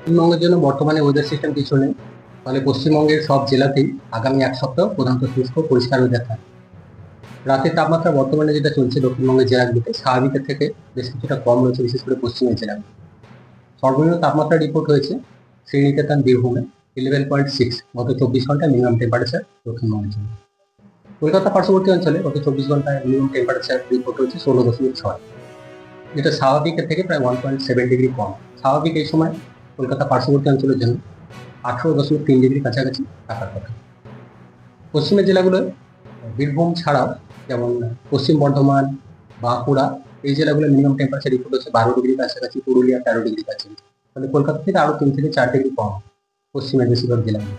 পশ্চিমবঙ্গের জন্য বর্তমানে ওয়েদার সিস্টেম কিছু নেই। ফলে পশ্চিমবঙ্গের সব জেলাতেই আগামী এক সপ্তাহ প্রধানত শুষ্ক পরিষ্কার ওয়েদার থাকবে। রাতের তাপমাত্রা বর্তমানে যেটা চলছে দক্ষিণবঙ্গের জেলাগুলিতে স্বাভাবিকের থেকে বেশ কিছুটা কম রয়েছে, বিশেষ করে পশ্চিমের জেলাগুলো। সর্বনিম্ন তাপমাত্রা রিপোর্ট হয়েছে শ্রীনিকেতন বীরভূমে 11.6 গত 24 ঘন্টায় মিনিমাম টেম্পারেচার দক্ষিণবঙ্গের জন্য। কলকাতা পার্শ্ববর্তী অঞ্চলে গত 24 ঘন্টায় মিনিমাম টেম্পারেচার রিপোর্ট হয়েছে 16.6, যেটা স্বাভাবিকের থেকে প্রায় 1.7 ডিগ্রি কম। স্বাভাবিক এই সময় কলকাতা পার্শ্ববর্তী অঞ্চলের জন্য 18.3 ডিগ্রি কাছাকাছি থাকার কথা। পশ্চিমের জেলাগুলোয় বীরভূম ছাড়াও যেমন পশ্চিম বর্ধমান, বাঁকুড়া, এই জেলাগুলো মিনিমাম টেম্পারেচার রিপোর্ট হচ্ছে 12 ডিগ্রি কাছাকাছি, পুরুলিয়া 13 ডিগ্রি কাছাকাছি। ফলে কলকাতা থেকে আরো 3 থেকে 4 ডিগ্রি কম পশ্চিমের বেশিরভাগ জেলাগুলো।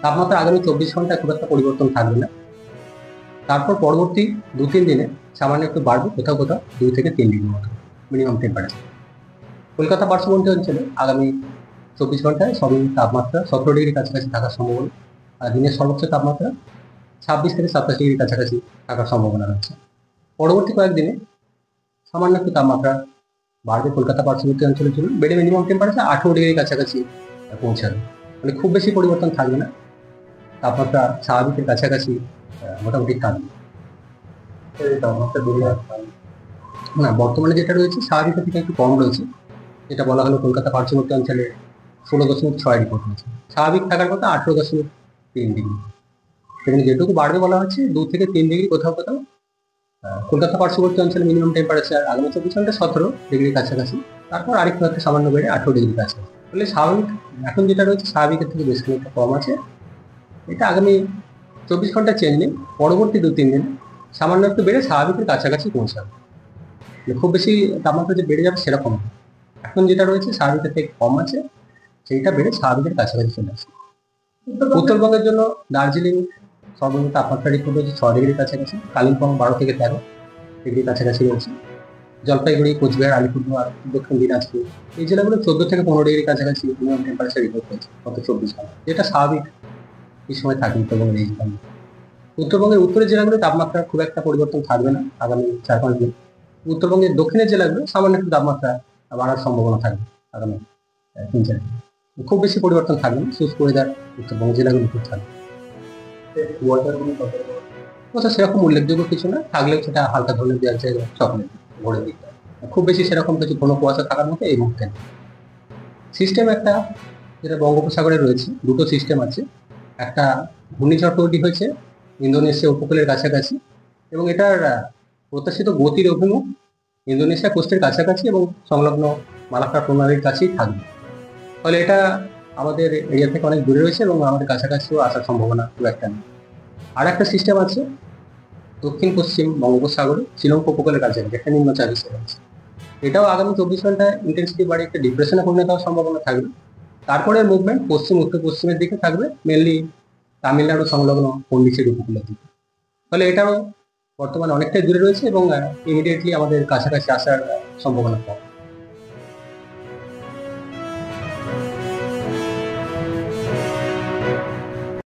তাপমাত্রা আগামী 24 ঘন্টায় খুব একটা পরিবর্তন থাকবে না। তারপর পরবর্তী 2-3 দিনে সামান্য একটু বাড়বে, কোথাও কোথাও 2 থেকে 3 ডিগ্রি মতো মিনিমাম টেম্পারেচার। কলকাতা পার্শ্ববর্তী অঞ্চলে আগামী 24 ঘন্টায় সর্বনিম্ন তাপমাত্রা 17 ডিগ্রি কাছাকাছি থাকার সম্ভাবনা, আর দিনের সর্বোচ্চ তাপমাত্রা 26 থেকে 27 ডিগ্রি কাছাকাছি থাকার সম্ভাবনা রয়েছে। পরবর্তী কয়েকদিনে সামান্য একটু তাপমাত্রা বাড়বে কলকাতা পার্শ্ববর্তী অঞ্চলের জন্য, বেড়ে মিনিমাম টেম্পারেচার 18 ডিগ্রি কাছাকাছি পৌঁছাবে। মানে খুব বেশি পরিবর্তন থাকবে না, তাপমাত্রা স্বাভাবিকের কাছাকাছি মোটামুটি থাকবে। না, বর্তমানে যেটা রয়েছে স্বাভাবিকের থেকে একটু কম রয়েছে, যেটা বলা হলো কলকাতা পার্শ্ববর্তী অঞ্চলে 16.6 রিপোর্ট হয়েছে। স্বাভাবিক থাকার কথা 18.3 ডিগ্রি। সেখানে যেটুকু বাড়বে বলা হচ্ছে 2 থেকে 3 ডিগ্রি কোথাও কোথাও। কলকাতা পার্শ্ববর্তী অঞ্চলে মিনিমাম টেম্পারেচার আগামী 24 ঘন্টায় 17 ডিগ্রি কাছাকাছি, তারপর আরেকটু একটা সামান্য বেড়ে 18 ডিগ্রি কাছাকাছি। ফলে স্বাভাবিক এখন যেটা রয়েছে স্বাভাবিকের থেকে বেশ খানিকটা কম আছে। এটা আগামী 24 ঘন্টা চেঞ্জ নেই, পরবর্তী 2-3 দিন সামান্য একটু বেড়ে স্বাভাবিকের কাছাকাছি পৌঁছাবে। খুব বেশি তাপমাত্রা যে বেড়ে যাবে সেরকম না। এখন যেটা রয়েছে স্বাভাবিকের থেকে কম আছে, সেইটা বেড়ে স্বাভাবিকের কাছাকাছি চলে আসে। উত্তরবঙ্গের জন্য দার্জিলিং সর্বনিম্ন তাপমাত্রা রিপোর্ট হচ্ছে 6 ডিগ্রি কাছাকাছি, কালিম্পং 12 থেকে 13 ডিগ্রি কাছাকাছি রয়েছে, জলপাইগুড়ি, কোচবিহার, আলিপুরদুয়ার, দক্ষিণ দিনাজপুর এই জেলাগুলো 14 থেকে 15 ডিগ্রি কাছাকাছি মিনিমাম টেম্পারেচার রিপোর্ট হয়েছে গত 24 ঘন্টা, যেটা স্বাভাবিক এই সময় থাকে উত্তরবঙ্গের এই জেলাগুলো। উত্তরবঙ্গের উত্তরের জেলাগুলো তাপমাত্রা খুব একটা পরিবর্তন থাকবে না আগামী 4-5 দিন। উত্তরবঙ্গের দক্ষিণের জেলাগুলো সামান্য একটু তাপমাত্রা বাড়ার সম্ভাবনা থাকবে আগামী 3-4 দিন। খুব বেশি পরিবর্তন থাকবে না, শুষ্ক ওয়েদার উত্তরবঙ্গ জেলাগুলো খুব থাকবে। কোথাও সেরকম উল্লেখযোগ্য কিছু না, থাকলেও সেটা হালকা ধরনের দেওয়া যায় সকালের ভোরের দিকটা। খুব বেশি সেরকম কিছু ঘন কুয়াশা থাকার মতো এই মুহূর্তে নেই। সিস্টেম একটা যেটা বঙ্গোপসাগরে রয়েছে, দুটো সিস্টেম আছে। একটা ঘূর্ণিঝড় তৈরি হয়েছে ইন্দোনেশিয়া উপকূলের কাছাকাছি, এবং এটার প্রত্যাশিত গতির অভিমুখ ইন্দোনেশিয়া কোস্টের কাছাকাছি এবং সংলগ্ন মালাক্কা প্রণালীর কাছেই থাকবে। ফলে এটা আমাদের এরিয়া থেকে অনেক দূরে রয়েছে এবং আমাদের কাছাকাছিও আসার সম্ভাবনা খুব একটা নেই। আর একটা সিস্টেম আছে দক্ষিণ পশ্চিম বঙ্গোপসাগরে শ্রীলঙ্কা উপকূলের কাছাকাছি, একটা নিম্নচাপ হিসেবে আছে। এটাও আগামী 24 ঘন্টায় ইন্টেন্সিটি বাড়ে একটা ডিপ্রেশনে পরিণত হওয়ার সম্ভাবনা থাকবে। তারপরে মুভমেন্ট পশ্চিম উত্তর পশ্চিমের দিকে থাকবে, মেনলি তামিলনাড়ু সংলগ্ন পন্ডিচেরি উপকূলের দিকে। ফলে এটাও বর্তমানে অনেকটাই দূরে রয়েছে এবং ইমিডিয়েটলি আমাদের কাছাকাছি আসার সম্ভাবনা কম।